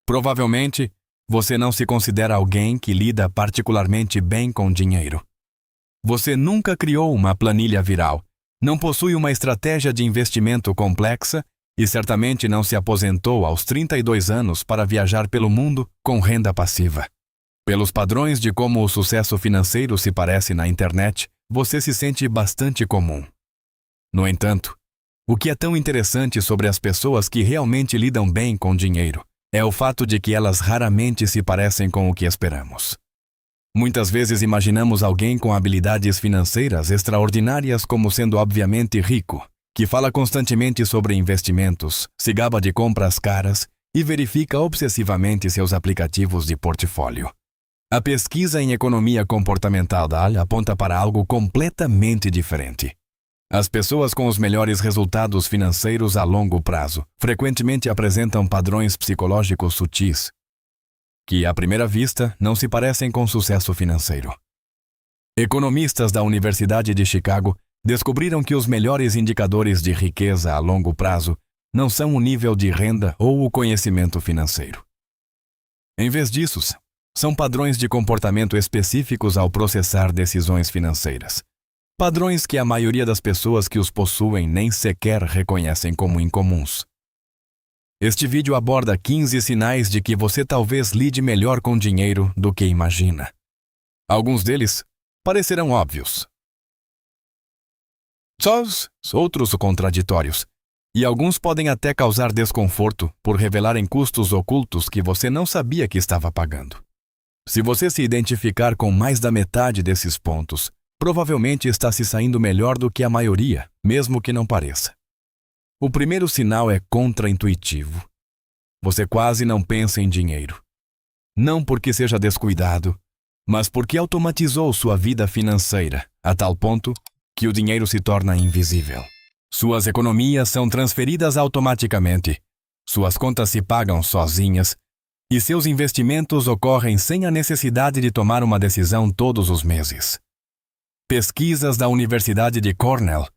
Provavelmente, você não se considera alguém que lida particularmente bem com dinheiro. Você nunca criou uma planilha viral, não possui uma estratégia de investimento complexa e certamente não se aposentou aos 32 anos para viajar pelo mundo com renda passiva. Pelos padrões de como o sucesso financeiro se parece na internet, você se sente bastante comum. No entanto, o que é tão interessante sobre as pessoas que realmente lidam bem com dinheiro é o fato de que elas raramente se parecem com o que esperamos. Muitas vezes imaginamos alguém com habilidades financeiras extraordinárias como sendo obviamente rico, que fala constantemente sobre investimentos, se gaba de compras caras e verifica obsessivamente seus aplicativos de portfólio. A pesquisa em economia comportamental aponta para algo completamente diferente. As pessoas com os melhores resultados financeiros a longo prazo frequentemente apresentam padrões psicológicos sutis, que, à primeira vista, não se parecem com sucesso financeiro. Economistas da Universidade de Chicago descobriram que os melhores indicadores de riqueza a longo prazo não são o nível de renda ou o conhecimento financeiro. Em vez disso, são padrões de comportamento específicos ao processar decisões financeiras. Padrões que a maioria das pessoas que os possuem nem sequer reconhecem como incomuns. Este vídeo aborda 15 sinais de que você talvez lide melhor com dinheiro do que imagina. Alguns deles parecerão óbvios. Outros contraditórios. E alguns podem até causar desconforto por revelarem custos ocultos que você não sabia que estava pagando. Se você se identificar com mais da metade desses pontos, provavelmente está se saindo melhor do que a maioria, mesmo que não pareça. O primeiro sinal é contraintuitivo. Você quase não pensa em dinheiro. Não porque seja descuidado, mas porque automatizou sua vida financeira, a tal ponto que o dinheiro se torna invisível. Suas economias são transferidas automaticamente, suas contas se pagam sozinhas, e seus investimentos ocorrem sem a necessidade de tomar uma decisão todos os meses. Pesquisas da Universidade de Cornell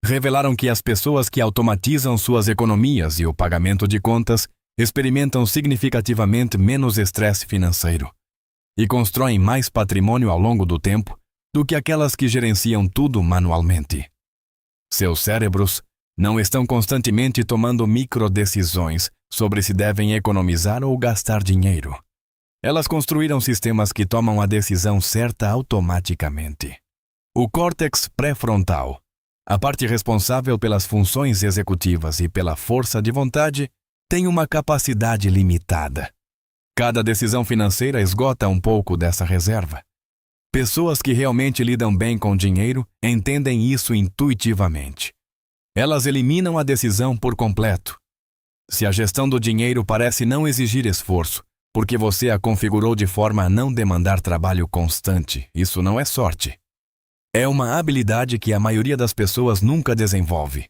revelaram que as pessoas que automatizam suas economias e o pagamento de contas experimentam significativamente menos estresse financeiro e constroem mais patrimônio ao longo do tempo do que aquelas que gerenciam tudo manualmente. Seus cérebros não estão constantemente tomando microdecisões sobre se devem economizar ou gastar dinheiro. Elas construíram sistemas que tomam a decisão certa automaticamente. O córtex pré-frontal, a parte responsável pelas funções executivas e pela força de vontade, tem uma capacidade limitada. Cada decisão financeira esgota um pouco dessa reserva. Pessoas que realmente lidam bem com dinheiro entendem isso intuitivamente. Elas eliminam a decisão por completo. Se a gestão do dinheiro parece não exigir esforço, porque você a configurou de forma a não demandar trabalho constante, isso não é sorte. É uma habilidade que a maioria das pessoas nunca desenvolve.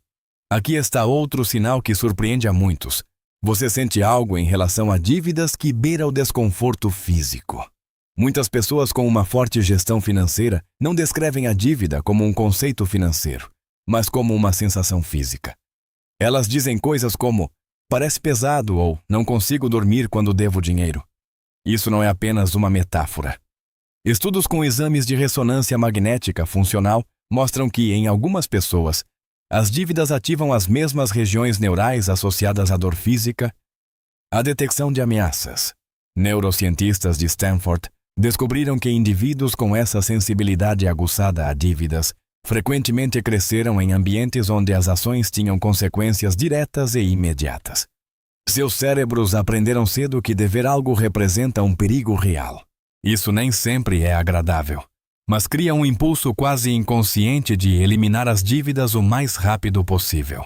Aqui está outro sinal que surpreende a muitos. Você sente algo em relação a dívidas que beira o desconforto físico. Muitas pessoas com uma forte gestão financeira não descrevem a dívida como um conceito financeiro, mas como uma sensação física. Elas dizem coisas como: parece pesado ou não consigo dormir quando devo dinheiro. Isso não é apenas uma metáfora. Estudos com exames de ressonância magnética funcional mostram que, em algumas pessoas, as dívidas ativam as mesmas regiões neurais associadas à dor física, à detecção de ameaças. Neurocientistas de Stanford descobriram que indivíduos com essa sensibilidade aguçada a dívidas frequentemente cresceram em ambientes onde as ações tinham consequências diretas e imediatas. Seus cérebros aprenderam cedo que dever algo representa um perigo real. Isso nem sempre é agradável, mas cria um impulso quase inconsciente de eliminar as dívidas o mais rápido possível.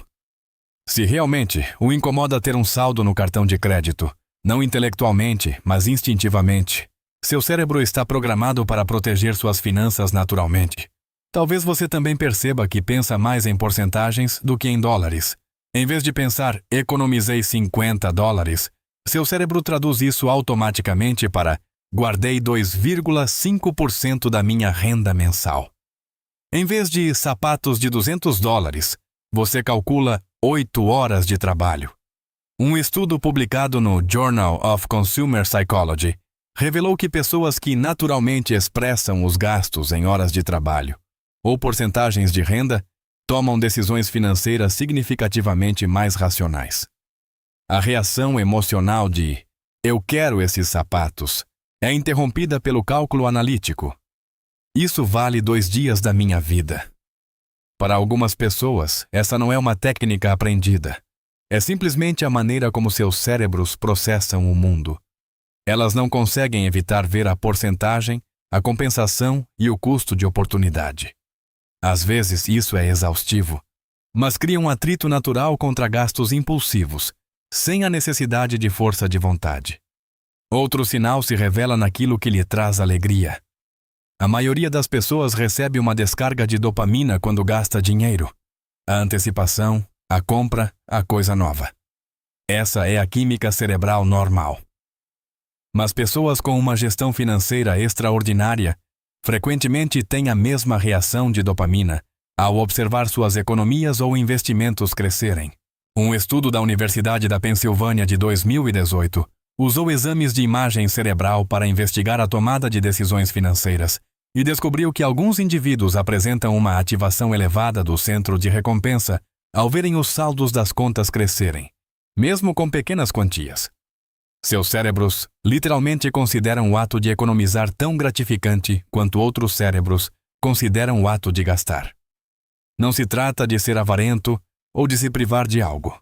Se realmente o incomoda ter um saldo no cartão de crédito, não intelectualmente, mas instintivamente, seu cérebro está programado para proteger suas finanças naturalmente. Talvez você também perceba que pensa mais em porcentagens do que em dólares. Em vez de pensar, economizei $50, seu cérebro traduz isso automaticamente para guardei 2,5% da minha renda mensal. Em vez de sapatos de $200, você calcula 8 horas de trabalho. Um estudo publicado no Journal of Consumer Psychology revelou que pessoas que naturalmente expressam os gastos em horas de trabalho ou porcentagens de renda tomam decisões financeiras significativamente mais racionais. A reação emocional de "eu quero esses sapatos" é interrompida pelo cálculo analítico. Isso vale 2 dias da minha vida. Para algumas pessoas, essa não é uma técnica aprendida. É simplesmente a maneira como seus cérebros processam o mundo. Elas não conseguem evitar ver a porcentagem, a compensação e o custo de oportunidade. Às vezes isso é exaustivo, mas cria um atrito natural contra gastos impulsivos, sem a necessidade de força de vontade. Outro sinal se revela naquilo que lhe traz alegria. A maioria das pessoas recebe uma descarga de dopamina quando gasta dinheiro. A antecipação, a compra, a coisa nova. Essa é a química cerebral normal. Mas pessoas com uma gestão financeira extraordinária frequentemente têm a mesma reação de dopamina ao observar suas economias ou investimentos crescerem. Um estudo da Universidade da Pensilvânia de 2018 usou exames de imagem cerebral para investigar a tomada de decisões financeiras e descobriu que alguns indivíduos apresentam uma ativação elevada do centro de recompensa ao verem os saldos das contas crescerem, mesmo com pequenas quantias. Seus cérebros literalmente consideram o ato de economizar tão gratificante quanto outros cérebros consideram o ato de gastar. Não se trata de ser avarento ou de se privar de algo.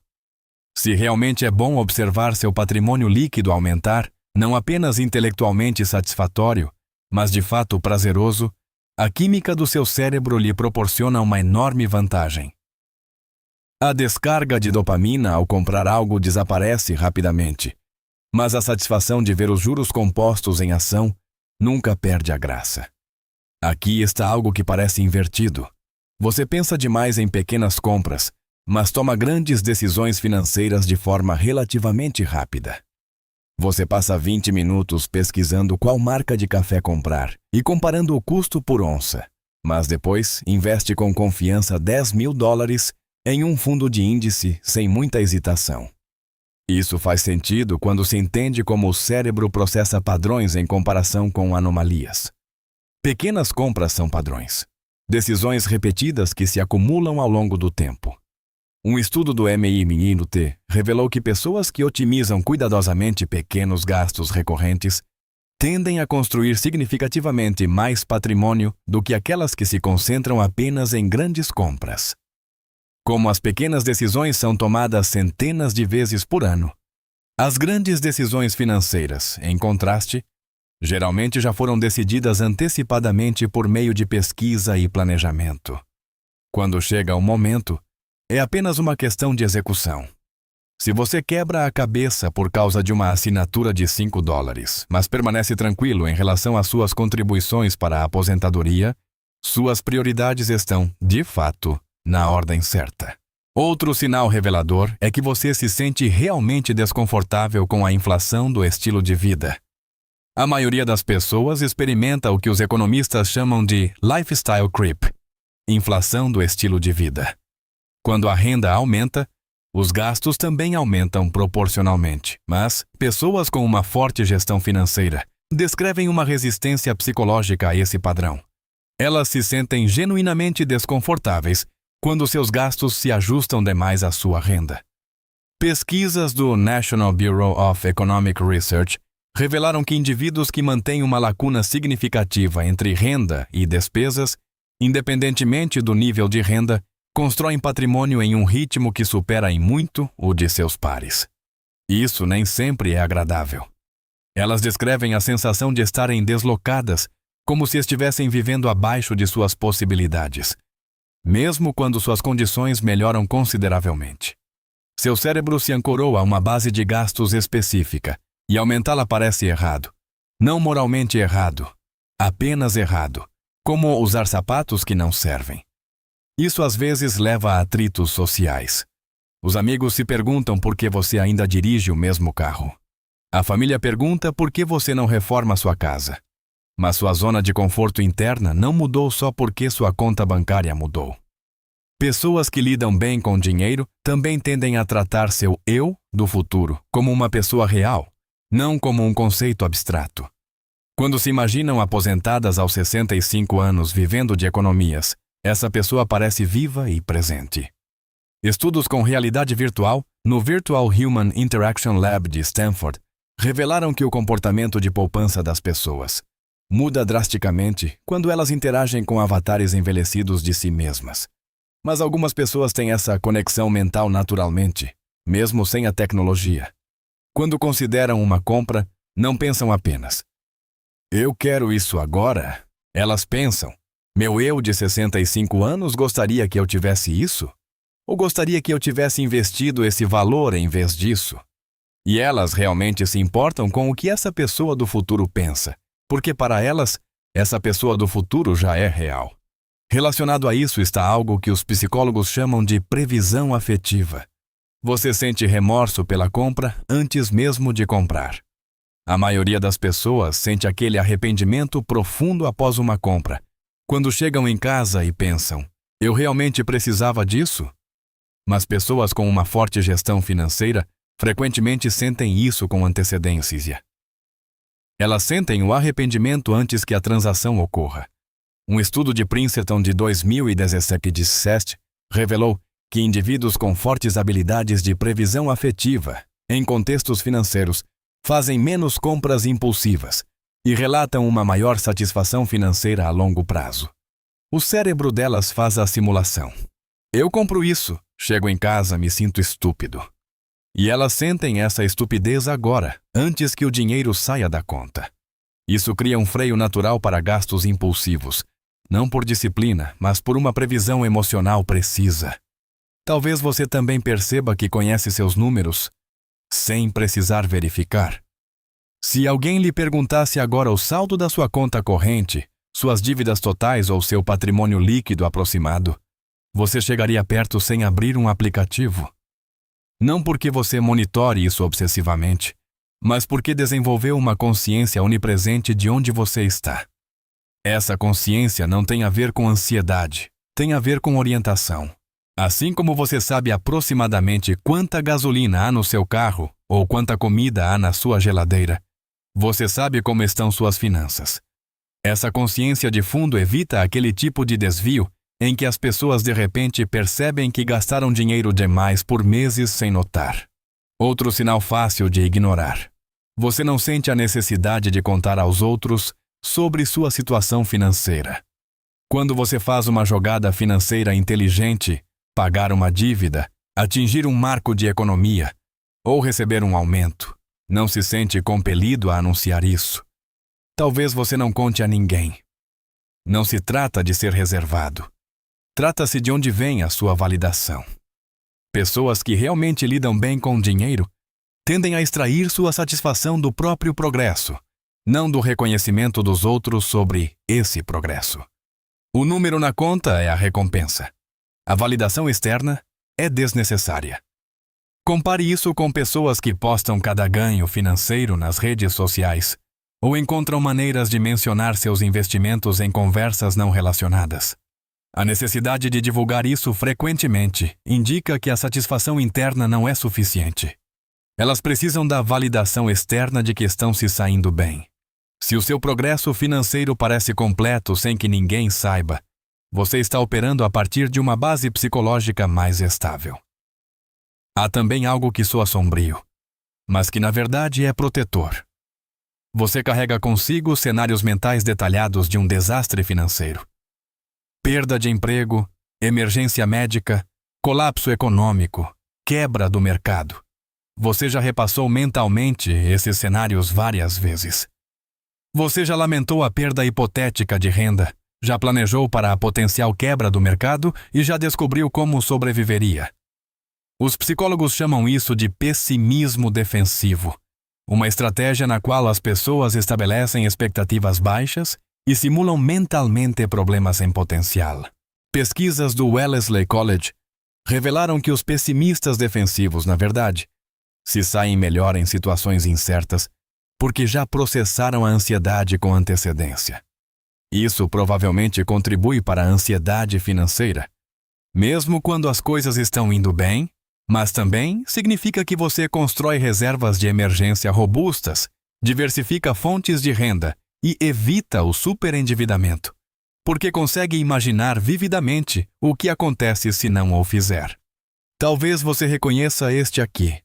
Se realmente é bom observar seu patrimônio líquido aumentar, não apenas intelectualmente satisfatório, mas de fato prazeroso, a química do seu cérebro lhe proporciona uma enorme vantagem. A descarga de dopamina ao comprar algo desaparece rapidamente, mas a satisfação de ver os juros compostos em ação nunca perde a graça. Aqui está algo que parece invertido. Você pensa demais em pequenas compras, mas toma grandes decisões financeiras de forma relativamente rápida. Você passa 20 minutos pesquisando qual marca de café comprar e comparando o custo por onça, mas depois investe com confiança $10.000 em um fundo de índice sem muita hesitação. Isso faz sentido quando se entende como o cérebro processa padrões em comparação com anomalias. Pequenas compras são padrões, decisões repetidas que se acumulam ao longo do tempo. Um estudo do MIT revelou que pessoas que otimizam cuidadosamente pequenos gastos recorrentes tendem a construir significativamente mais patrimônio do que aquelas que se concentram apenas em grandes compras. Como as pequenas decisões são tomadas centenas de vezes por ano, as grandes decisões financeiras, em contraste, geralmente já foram decididas antecipadamente por meio de pesquisa e planejamento. Quando chega o momento, é apenas uma questão de execução. Se você quebra a cabeça por causa de uma assinatura de $5, mas permanece tranquilo em relação às suas contribuições para a aposentadoria, suas prioridades estão, de fato, na ordem certa. Outro sinal revelador é que você se sente realmente desconfortável com a inflação do estilo de vida. A maioria das pessoas experimenta o que os economistas chamam de lifestyle creep, inflação do estilo de vida. Quando a renda aumenta, os gastos também aumentam proporcionalmente, mas pessoas com uma forte gestão financeira descrevem uma resistência psicológica a esse padrão. Elas se sentem genuinamente desconfortáveis quando seus gastos se ajustam demais à sua renda. Pesquisas do National Bureau of Economic Research revelaram que indivíduos que mantêm uma lacuna significativa entre renda e despesas, independentemente do nível de renda, constroem patrimônio em um ritmo que supera em muito o de seus pares. Isso nem sempre é agradável. Elas descrevem a sensação de estarem deslocadas, como se estivessem vivendo abaixo de suas possibilidades, mesmo quando suas condições melhoram consideravelmente. Seu cérebro se ancorou a uma base de gastos específica, e aumentá-la parece errado. Não moralmente errado, apenas errado, como usar sapatos que não servem. Isso às vezes leva a atritos sociais. Os amigos se perguntam por que você ainda dirige o mesmo carro. A família pergunta por que você não reforma sua casa. Mas sua zona de conforto interna não mudou só porque sua conta bancária mudou. Pessoas que lidam bem com dinheiro também tendem a tratar seu eu do futuro como uma pessoa real, não como um conceito abstrato. Quando se imaginam aposentadas aos 65 anos vivendo de economias, essa pessoa parece viva e presente. Estudos com realidade virtual no Virtual Human Interaction Lab de Stanford revelaram que o comportamento de poupança das pessoas muda drasticamente quando elas interagem com avatares envelhecidos de si mesmas. Mas algumas pessoas têm essa conexão mental naturalmente, mesmo sem a tecnologia. Quando consideram uma compra, não pensam apenas: eu quero isso agora. Elas pensam: meu eu de 65 anos gostaria que eu tivesse isso? Ou gostaria que eu tivesse investido esse valor em vez disso? E elas realmente se importam com o que essa pessoa do futuro pensa, porque para elas, essa pessoa do futuro já é real. Relacionado a isso está algo que os psicólogos chamam de previsão afetiva. Você sente remorso pela compra antes mesmo de comprar. A maioria das pessoas sente aquele arrependimento profundo após uma compra, quando chegam em casa e pensam: eu realmente precisava disso? Mas pessoas com uma forte gestão financeira frequentemente sentem isso com antecedência. Elas sentem o arrependimento antes que a transação ocorra. Um estudo de Princeton de 2017 revelou que indivíduos com fortes habilidades de previsão afetiva, em contextos financeiros, fazem menos compras impulsivas e relatam uma maior satisfação financeira a longo prazo. O cérebro delas faz a simulação. Eu compro isso, chego em casa, me sinto estúpido. E elas sentem essa estupidez agora, antes que o dinheiro saia da conta. Isso cria um freio natural para gastos impulsivos, não por disciplina, mas por uma previsão emocional precisa. Talvez você também perceba que conhece seus números sem precisar verificar. Se alguém lhe perguntasse agora o saldo da sua conta corrente, suas dívidas totais ou seu patrimônio líquido aproximado, você chegaria perto sem abrir um aplicativo. Não porque você monitore isso obsessivamente, mas porque desenvolveu uma consciência onipresente de onde você está. Essa consciência não tem a ver com ansiedade, tem a ver com orientação. Assim como você sabe aproximadamente quanta gasolina há no seu carro ou quanta comida há na sua geladeira, você sabe como estão suas finanças. Essa consciência de fundo evita aquele tipo de desvio em que as pessoas de repente percebem que gastaram dinheiro demais por meses sem notar. Outro sinal fácil de ignorar. Você não sente a necessidade de contar aos outros sobre sua situação financeira. Quando você faz uma jogada financeira inteligente, pagar uma dívida, atingir um marco de economia ou receber um aumento, não se sente compelido a anunciar isso. Talvez você não conte a ninguém. Não se trata de ser reservado. Trata-se de onde vem a sua validação. Pessoas que realmente lidam bem com o dinheiro tendem a extrair sua satisfação do próprio progresso, não do reconhecimento dos outros sobre esse progresso. O número na conta é a recompensa. A validação externa é desnecessária. Compare isso com pessoas que postam cada ganho financeiro nas redes sociais ou encontram maneiras de mencionar seus investimentos em conversas não relacionadas. A necessidade de divulgar isso frequentemente indica que a satisfação interna não é suficiente. Elas precisam da validação externa de que estão se saindo bem. Se o seu progresso financeiro parece completo sem que ninguém saiba, você está operando a partir de uma base psicológica mais estável. Há também algo que soa sombrio, mas que na verdade é protetor. Você carrega consigo cenários mentais detalhados de um desastre financeiro. Perda de emprego, emergência médica, colapso econômico, quebra do mercado. Você já repassou mentalmente esses cenários várias vezes. Você já lamentou a perda hipotética de renda, já planejou para a potencial quebra do mercado e já descobriu como sobreviveria. Os psicólogos chamam isso de pessimismo defensivo, uma estratégia na qual as pessoas estabelecem expectativas baixas e simulam mentalmente problemas em potencial. Pesquisas do Wellesley College revelaram que os pessimistas defensivos, na verdade, se saem melhor em situações incertas porque já processaram a ansiedade com antecedência. Isso provavelmente contribui para a ansiedade financeira. mesmo quando as coisas estão indo bem, mas também significa que você constrói reservas de emergência robustas, diversifica fontes de renda e evita o superendividamento, porque consegue imaginar vividamente o que acontece se não o fizer. Talvez você reconheça este aqui.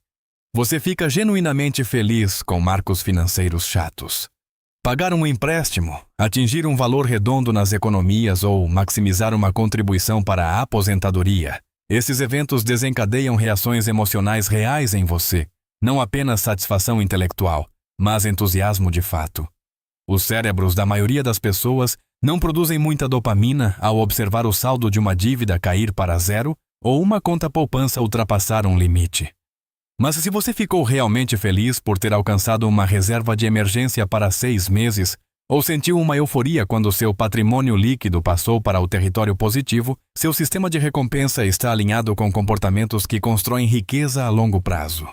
Você fica genuinamente feliz com marcos financeiros chatos. Pagar um empréstimo, atingir um valor redondo nas economias ou maximizar uma contribuição para a aposentadoria. Esses eventos desencadeiam reações emocionais reais em você, não apenas satisfação intelectual, mas entusiasmo de fato. Os cérebros da maioria das pessoas não produzem muita dopamina ao observar o saldo de uma dívida cair para zero ou uma conta poupança ultrapassar um limite. Mas se você ficou realmente feliz por ter alcançado uma reserva de emergência para 6 meses, ou sentiu uma euforia quando seu patrimônio líquido passou para o território positivo, seu sistema de recompensa está alinhado com comportamentos que constroem riqueza a longo prazo.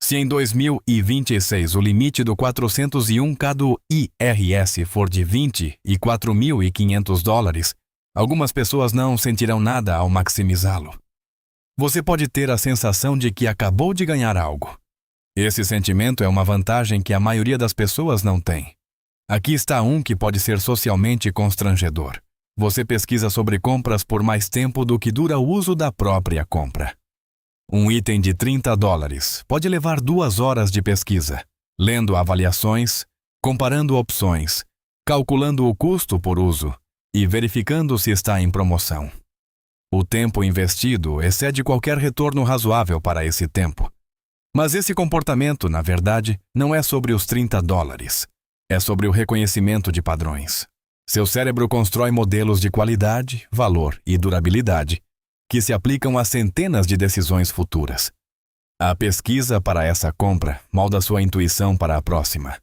Se em 2026 o limite do 401k do IRS for de $20 e $4.500, algumas pessoas não sentirão nada ao maximizá-lo. Você pode ter a sensação de que acabou de ganhar algo. Esse sentimento é uma vantagem que a maioria das pessoas não tem. Aqui está um que pode ser socialmente constrangedor. Você pesquisa sobre compras por mais tempo do que dura o uso da própria compra. Um item de $30 pode levar 2 horas de pesquisa, lendo avaliações, comparando opções, calculando o custo por uso e verificando se está em promoção. O tempo investido excede qualquer retorno razoável para esse tempo. Mas esse comportamento, na verdade, não é sobre os $30. É sobre o reconhecimento de padrões. Seu cérebro constrói modelos de qualidade, valor e durabilidade que se aplicam a centenas de decisões futuras. A pesquisa para essa compra molda sua intuição para a próxima.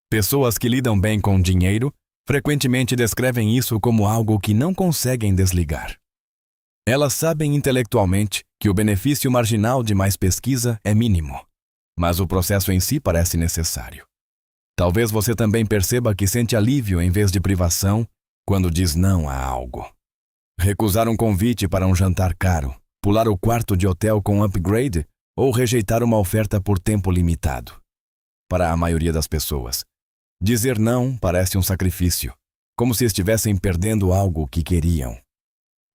Pessoas que lidam bem com dinheiro frequentemente descrevem isso como algo que não conseguem desligar. Elas sabem intelectualmente que o benefício marginal de mais pesquisa é mínimo, mas o processo em si parece necessário. Talvez você também perceba que sente alívio em vez de privação quando diz não a algo. Recusar um convite para um jantar caro, pular o quarto de hotel com upgrade ou rejeitar uma oferta por tempo limitado. Para a maioria das pessoas, dizer não parece um sacrifício, como se estivessem perdendo algo que queriam.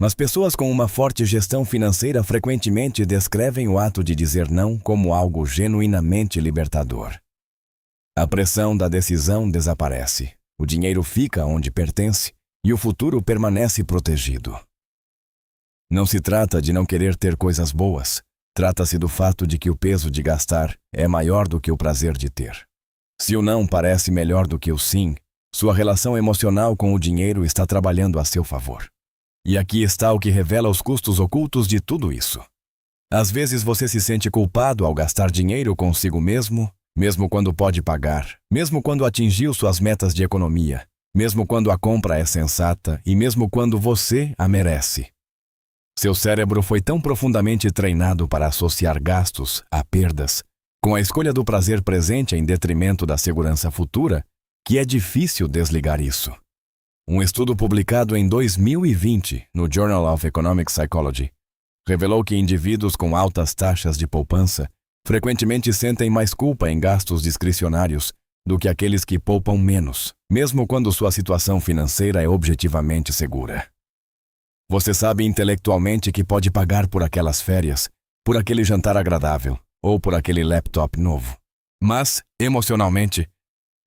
Mas pessoas com uma forte gestão financeira frequentemente descrevem o ato de dizer não como algo genuinamente libertador. A pressão da decisão desaparece, o dinheiro fica onde pertence e o futuro permanece protegido. Não se trata de não querer ter coisas boas, trata-se do fato de que o peso de gastar é maior do que o prazer de ter. Se o não parece melhor do que o sim, sua relação emocional com o dinheiro está trabalhando a seu favor. E aqui está o que revela os custos ocultos de tudo isso. Às vezes você se sente culpado ao gastar dinheiro consigo mesmo, mesmo quando pode pagar, mesmo quando atingiu suas metas de economia, mesmo quando a compra é sensata e mesmo quando você a merece. Seu cérebro foi tão profundamente treinado para associar gastos a perdas, com a escolha do prazer presente em detrimento da segurança futura, que é difícil desligar isso. Um estudo publicado em 2020 no Journal of Economic Psychology revelou que indivíduos com altas taxas de poupança frequentemente sentem mais culpa em gastos discricionários do que aqueles que poupam menos, mesmo quando sua situação financeira é objetivamente segura. Você sabe intelectualmente que pode pagar por aquelas férias, por aquele jantar agradável ou por aquele laptop novo. Mas, emocionalmente,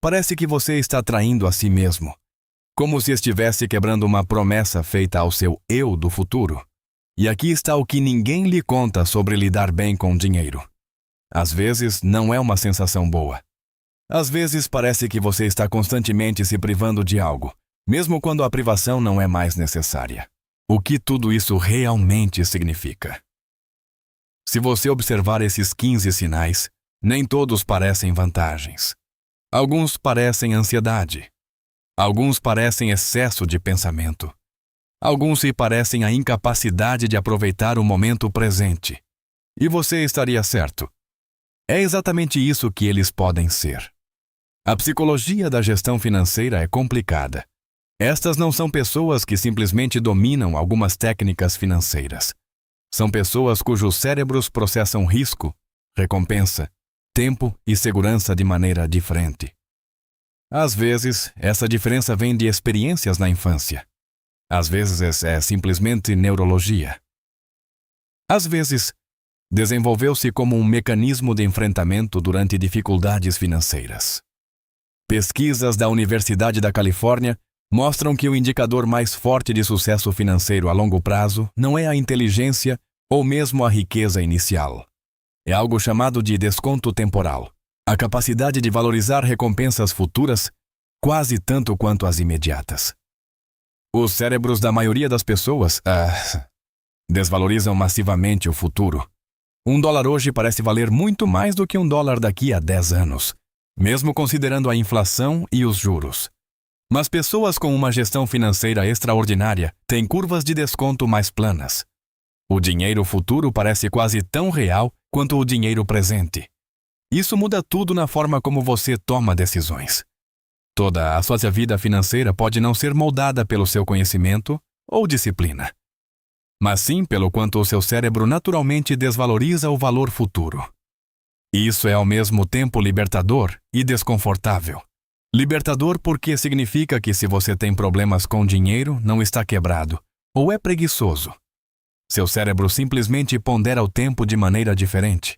parece que você está traindo a si mesmo, como se estivesse quebrando uma promessa feita ao seu eu do futuro. E aqui está o que ninguém lhe conta sobre lidar bem com dinheiro. Às vezes, não é uma sensação boa. Às vezes, parece que você está constantemente se privando de algo, mesmo quando a privação não é mais necessária. O que tudo isso realmente significa? Se você observar esses 15 sinais, nem todos parecem vantagens. Alguns parecem ansiedade. Alguns parecem excesso de pensamento. Alguns se parecem a incapacidade de aproveitar o momento presente. E você estaria certo. É exatamente isso que eles podem ser. A psicologia da gestão financeira é complicada. Estas não são pessoas que simplesmente dominam algumas técnicas financeiras. São pessoas cujos cérebros processam risco, recompensa, tempo e segurança de maneira diferente. Às vezes, essa diferença vem de experiências na infância. Às vezes, é simplesmente neurologia. Às vezes, desenvolveu-se como um mecanismo de enfrentamento durante dificuldades financeiras. Pesquisas da Universidade da Califórnia mostram que o indicador mais forte de sucesso financeiro a longo prazo não é a inteligência ou mesmo a riqueza inicial. É algo chamado de desconto temporal, a capacidade de valorizar recompensas futuras quase tanto quanto as imediatas. Os cérebros da maioria das pessoas desvalorizam massivamente o futuro. $1 hoje parece valer muito mais do que $1 daqui a 10 anos, mesmo considerando a inflação e os juros. Mas pessoas com uma gestão financeira extraordinária têm curvas de desconto mais planas. O dinheiro futuro parece quase tão real quanto o dinheiro presente. Isso muda tudo na forma como você toma decisões. Toda a sua vida financeira pode não ser moldada pelo seu conhecimento ou disciplina, mas sim pelo quanto o seu cérebro naturalmente desvaloriza o valor futuro. Isso é ao mesmo tempo libertador e desconfortável. Libertador porque significa que se você tem problemas com dinheiro, não está quebrado ou é preguiçoso. Seu cérebro simplesmente pondera o tempo de maneira diferente.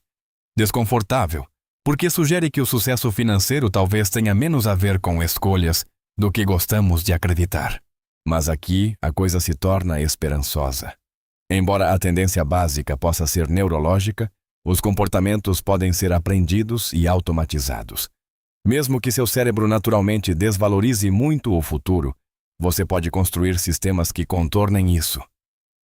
Desconfortável porque sugere que o sucesso financeiro talvez tenha menos a ver com escolhas do que gostamos de acreditar. Mas aqui a coisa se torna esperançosa. Embora a tendência básica possa ser neurológica, os comportamentos podem ser aprendidos e automatizados. Mesmo que seu cérebro naturalmente desvalorize muito o futuro, você pode construir sistemas que contornem isso.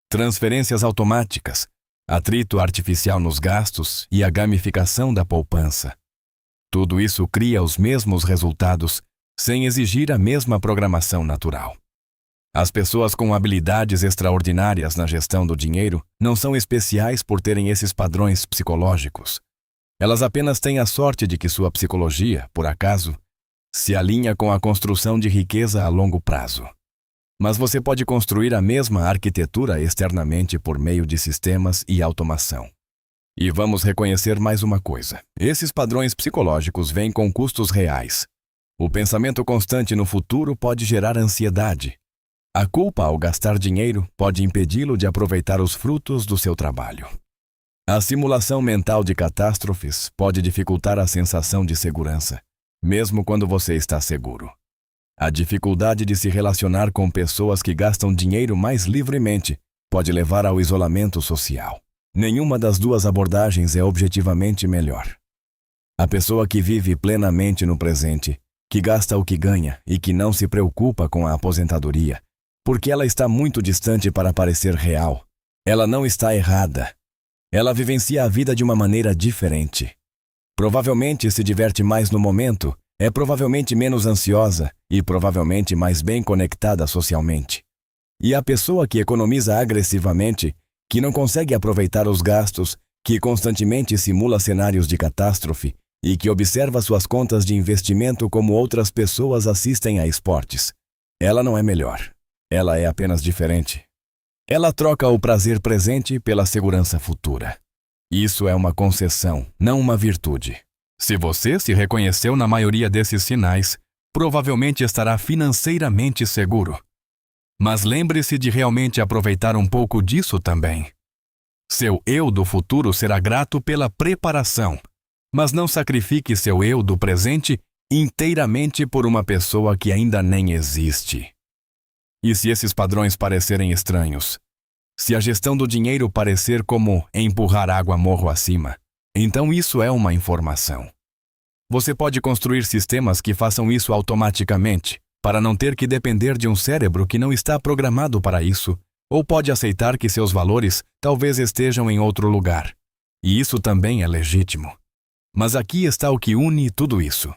Transferências automáticas, atrito artificial nos gastos e a gamificação da poupança. Tudo isso cria os mesmos resultados, sem exigir a mesma programação natural. As pessoas com habilidades extraordinárias na gestão do dinheiro não são especiais por terem esses padrões psicológicos. Elas apenas têm a sorte de que sua psicologia, por acaso, se alinha com a construção de riqueza a longo prazo. Mas você pode construir a mesma arquitetura externamente por meio de sistemas e automação. E vamos reconhecer mais uma coisa. Esses padrões psicológicos vêm com custos reais. O pensamento constante no futuro pode gerar ansiedade. A culpa ao gastar dinheiro pode impedi-lo de aproveitar os frutos do seu trabalho. A simulação mental de catástrofes pode dificultar a sensação de segurança, mesmo quando você está seguro. A dificuldade de se relacionar com pessoas que gastam dinheiro mais livremente pode levar ao isolamento social. Nenhuma das duas abordagens é objetivamente melhor. A pessoa que vive plenamente no presente, que gasta o que ganha e que não se preocupa com a aposentadoria, porque ela está muito distante para parecer real, ela não está errada. Ela vivencia a vida de uma maneira diferente. Provavelmente se diverte mais no momento, é provavelmente menos ansiosa e provavelmente mais bem conectada socialmente. E a pessoa que economiza agressivamente, que não consegue aproveitar os gastos, que constantemente simula cenários de catástrofe e que observa suas contas de investimento como outras pessoas assistem a esportes. Ela não é melhor. Ela é apenas diferente. Ela troca o prazer presente pela segurança futura. Isso é uma concessão, não uma virtude. Se você se reconheceu na maioria desses sinais, provavelmente estará financeiramente seguro. Mas lembre-se de realmente aproveitar um pouco disso também. Seu eu do futuro será grato pela preparação, mas não sacrifique seu eu do presente inteiramente por uma pessoa que ainda nem existe. E se esses padrões parecerem estranhos? Se a gestão do dinheiro parecer como empurrar água morro acima, então isso é uma informação. Você pode construir sistemas que façam isso automaticamente, para não ter que depender de um cérebro que não está programado para isso, ou pode aceitar que seus valores talvez estejam em outro lugar. E isso também é legítimo. Mas aqui está o que une tudo isso.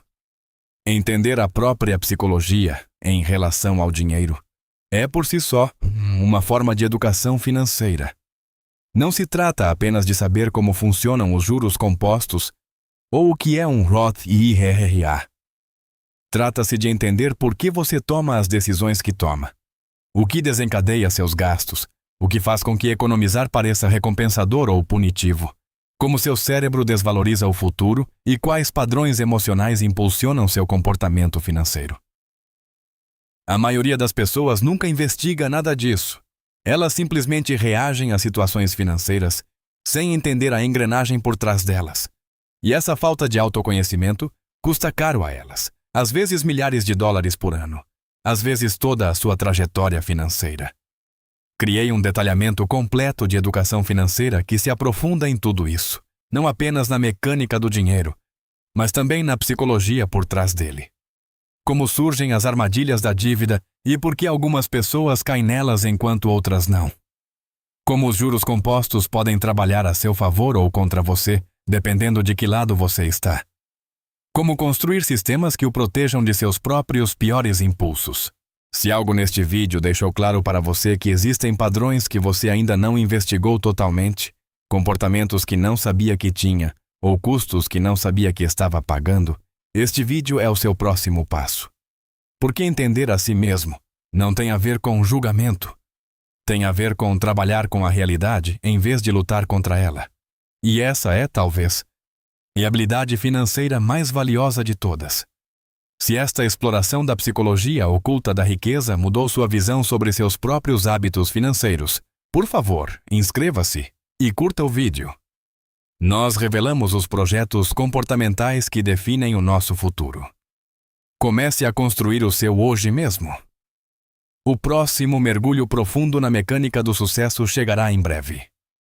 Entender a própria psicologia em relação ao dinheiro é por si só uma forma de educação financeira. Não se trata apenas de saber como funcionam os juros compostos ou o que é um Roth IRA. Trata-se de entender por que você toma as decisões que toma. O que desencadeia seus gastos, o que faz com que economizar pareça recompensador ou punitivo, como seu cérebro desvaloriza o futuro e quais padrões emocionais impulsionam seu comportamento financeiro. A maioria das pessoas nunca investiga nada disso. Elas simplesmente reagem às situações financeiras sem entender a engrenagem por trás delas. E essa falta de autoconhecimento custa caro a elas, às vezes milhares de dólares por ano, às vezes toda a sua trajetória financeira. Criei um detalhamento completo de educação financeira que se aprofunda em tudo isso, não apenas na mecânica do dinheiro, mas também na psicologia por trás dele. Como surgem as armadilhas da dívida e por que algumas pessoas caem nelas enquanto outras não. Como os juros compostos podem trabalhar a seu favor ou contra você, dependendo de que lado você está. Como construir sistemas que o protejam de seus próprios piores impulsos. Se algo neste vídeo deixou claro para você que existem padrões que você ainda não investigou totalmente, comportamentos que não sabia que tinha, ou custos que não sabia que estava pagando, este vídeo é o seu próximo passo. Porque entender a si mesmo não tem a ver com julgamento. Tem a ver com trabalhar com a realidade em vez de lutar contra ela. E essa é, talvez, a habilidade financeira mais valiosa de todas. Se esta exploração da psicologia oculta da riqueza mudou sua visão sobre seus próprios hábitos financeiros, por favor, inscreva-se e curta o vídeo. Nós revelamos os projetos comportamentais que definem o nosso futuro. Comece a construir o seu hoje mesmo. O próximo mergulho profundo na mecânica do sucesso chegará em breve.